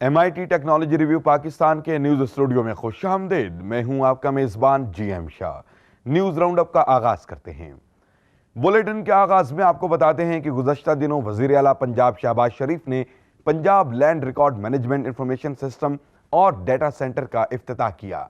MIT technology review Pakistan के news studio में खुश आमदीद। मैं हूं आपका मेजबान GM Shah. News round up का आगाज करते हैं। बुलेटिन के आगाज में आपको बताते हैं कि गुज़श्ता दिनों वज़ीर आला पंजाब शहबाज शरीफ ने Punjab land record management information system और डेटा सेंटर का इफ्तिताह किया।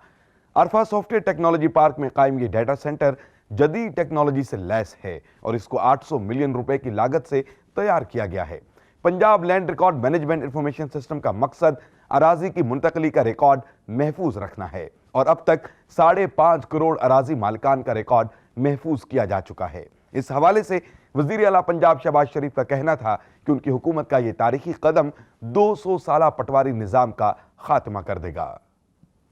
अरफा सॉफ्टवेयर टेक्नोलॉजी पार्क में कायम ये डेटा सेंटर जदीद टेक्नोलॉजी से लैस है और इसको 800 मिलियन रुपए की लागत से तैयार किया गया है। Punjab land record management information system का मकसद अराजी की मुंतकली का रिकॉर्ड महफूज रखना है और अब तक 5.5 करोड़ अराजी मालिकान का रिकॉर्ड महफूज किया जा चुका है। इस हवाले से वज़ीर आला पंजाब शहबाज शरीफ का कहना था कि उनकी हुकूमत का यह तारीखी कदम 200 साला पटवारी निज़ाम का खात्मा कर देगा।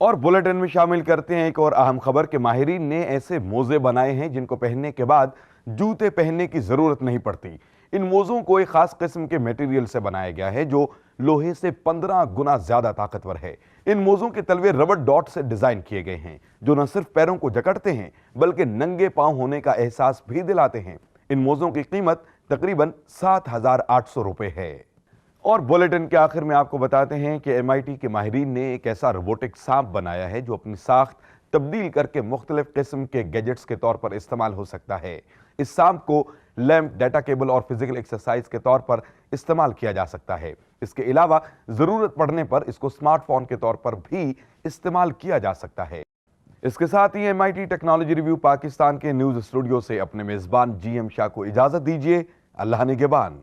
और बुलेटिन में शामिल करते हैं एक और अहम खबर कि माहिरीन ने ऐसे मोजे बनाए हैं जिनको पहनने के बाद जूते पहनने की जरूरत नहीं पड़ती। इन मोज़ों को एक खास किस्म के मटेरियल से बनाया गया है जो लोहे से 15 गुना ज्यादा ताकतवर है। इन मोज़ों के तलवे रबर डॉट से डिजाइन किए गए हैं जो न सिर्फ पैरों को जकड़ते हैं बल्कि नंगे पांव होने का एहसास भी दिलाते हैं। इन मोज़ों की कीमत तकरीबन 7,800 रुपए है। और बुलेटिन के आखिर में आपको बताते हैं कि MIT के माहिरीन ने एक ऐसा रोबोटिक सांप बनाया है जो अपनी साख्त तब्दील करके मुख्तलिफ किस्म के गैजेट्स के तौर पर इस्तेमाल हो सकता है। इस सांप को लैंप, डाटा केबल और फिजिकल एक्सरसाइज के तौर पर इस्तेमाल किया जा सकता है। इसके अलावा जरूरत पड़ने पर इसको स्मार्टफोन के तौर पर भी इस्तेमाल किया जा सकता है। इसके साथ ही MIT टेक्नोलॉजी रिव्यू पाकिस्तान के न्यूज स्टूडियो से अपने मेजबान GM शाह को इजाजत दीजिए। अल्लाह निगहबान।